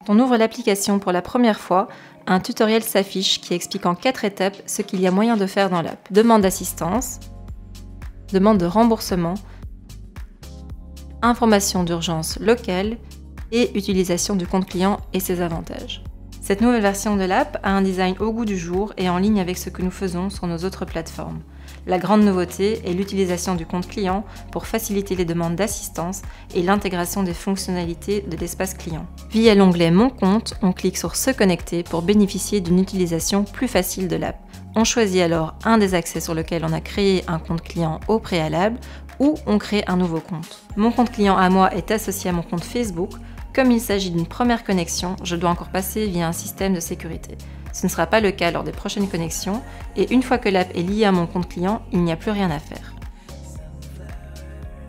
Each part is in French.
Quand on ouvre l'application pour la première fois, un tutoriel s'affiche qui explique en 4 étapes ce qu'il y a moyen de faire dans l'app. Demande d'assistance, demande de remboursement, information d'urgence locale et utilisation du compte client et ses avantages. Cette nouvelle version de l'app a un design au goût du jour et en ligne avec ce que nous faisons sur nos autres plateformes. La grande nouveauté est l'utilisation du compte client pour faciliter les demandes d'assistance et l'intégration des fonctionnalités de l'espace client. Via l'onglet Mon compte, on clique sur Se connecter pour bénéficier d'une utilisation plus facile de l'app. On choisit alors un des accès sur lequel on a créé un compte client au préalable ou on crée un nouveau compte. Mon compte client à moi est associé à mon compte Facebook. Comme il s'agit d'une première connexion, je dois encore passer via un système de sécurité. Ce ne sera pas le cas lors des prochaines connexions et une fois que l'app est liée à mon compte client, il n'y a plus rien à faire.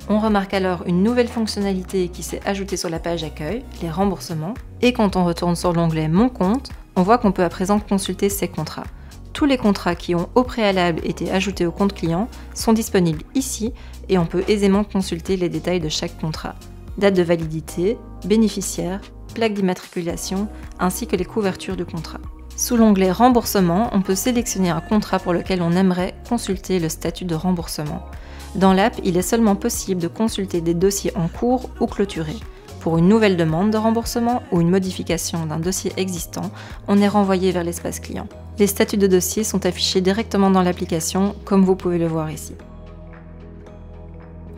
On remarque alors une nouvelle fonctionnalité qui s'est ajoutée sur la page accueil, les remboursements, et quand on retourne sur l'onglet Mon compte, on voit qu'on peut à présent consulter ses contrats. Tous les contrats qui ont au préalable été ajoutés au compte client sont disponibles ici et on peut aisément consulter les détails de chaque contrat. Date de validité, bénéficiaire, plaque d'immatriculation, ainsi que les couvertures du contrat. Sous l'onglet Remboursement, on peut sélectionner un contrat pour lequel on aimerait consulter le statut de remboursement. Dans l'app, il est seulement possible de consulter des dossiers en cours ou clôturés. Pour une nouvelle demande de remboursement ou une modification d'un dossier existant, on est renvoyé vers l'espace client. Les statuts de dossier sont affichés directement dans l'application, comme vous pouvez le voir ici.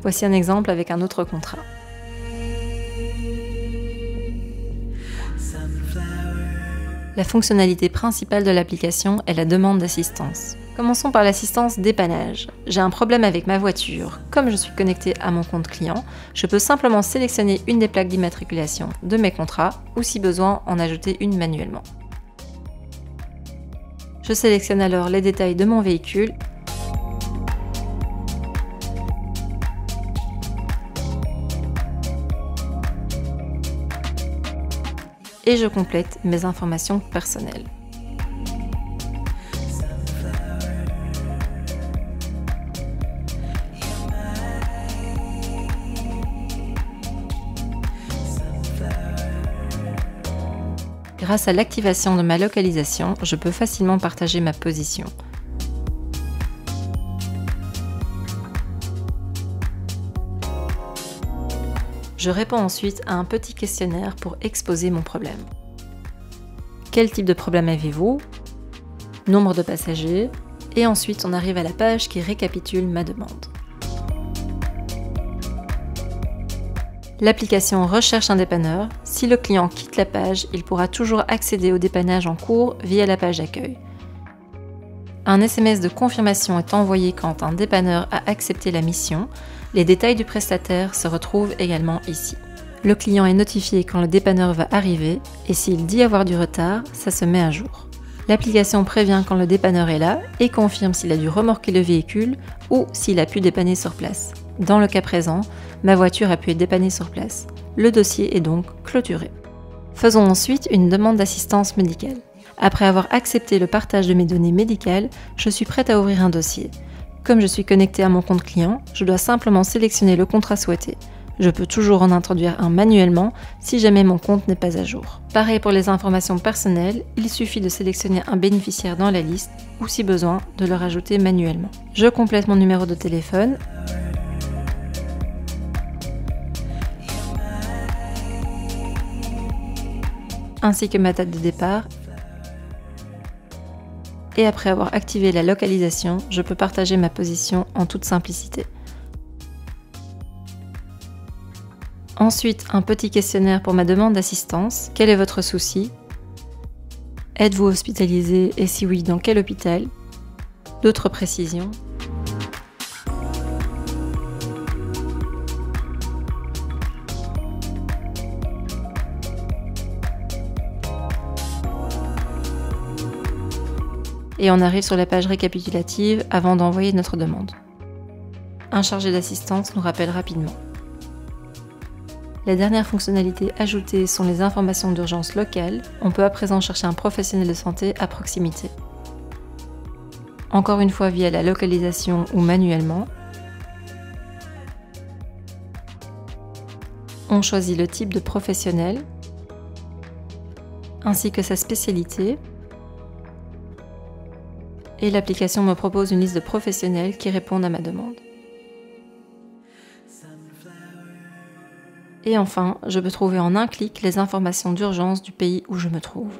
Voici un exemple avec un autre contrat. La fonctionnalité principale de l'application est la demande d'assistance. Commençons par l'assistance dépannage. J'ai un problème avec ma voiture. Comme je suis connecté à mon compte client, je peux simplement sélectionner une des plaques d'immatriculation de mes contrats ou si besoin en ajouter une manuellement. Je sélectionne alors les détails de mon véhicule et je complète mes informations personnelles. Grâce à l'activation de ma localisation, je peux facilement partager ma position. Je réponds ensuite à un petit questionnaire pour exposer mon problème. Quel type de problème avez-vous? Nombre de passagers? Et ensuite, on arrive à la page qui récapitule ma demande. L'application recherche un dépanneur. Si le client quitte la page, il pourra toujours accéder au dépannage en cours via la page d'accueil. Un SMS de confirmation est envoyé quand un dépanneur a accepté la mission. Les détails du prestataire se retrouvent également ici. Le client est notifié quand le dépanneur va arriver et s'il dit avoir du retard, ça se met à jour. L'application prévient quand le dépanneur est là et confirme s'il a dû remorquer le véhicule ou s'il a pu dépanner sur place. Dans le cas présent, ma voiture a pu être dépannée sur place. Le dossier est donc clôturé. Faisons ensuite une demande d'assistance médicale. Après avoir accepté le partage de mes données médicales, je suis prête à ouvrir un dossier. Comme je suis connecté à mon compte client, je dois simplement sélectionner le contrat souhaité. Je peux toujours en introduire un manuellement si jamais mon compte n'est pas à jour. Pareil pour les informations personnelles, il suffit de sélectionner un bénéficiaire dans la liste ou si besoin de le rajouter manuellement. Je complète mon numéro de téléphone ainsi que ma date de départ. Et après avoir activé la localisation, je peux partager ma position en toute simplicité. Ensuite, un petit questionnaire pour ma demande d'assistance. Quel est votre souci? Êtes-vous hospitalisé et si oui, dans quel hôpital? D'autres précisions. Et on arrive sur la page récapitulative avant d'envoyer notre demande. Un chargé d'assistance nous rappelle rapidement. Les dernières fonctionnalités ajoutées sont les informations d'urgence locales. On peut à présent chercher un professionnel de santé à proximité. Encore une fois via la localisation ou manuellement. On choisit le type de professionnel. ainsi que sa spécialité. Et l'application me propose une liste de professionnels qui répondent à ma demande. Et enfin, je peux trouver en un clic les informations d'urgence du pays où je me trouve.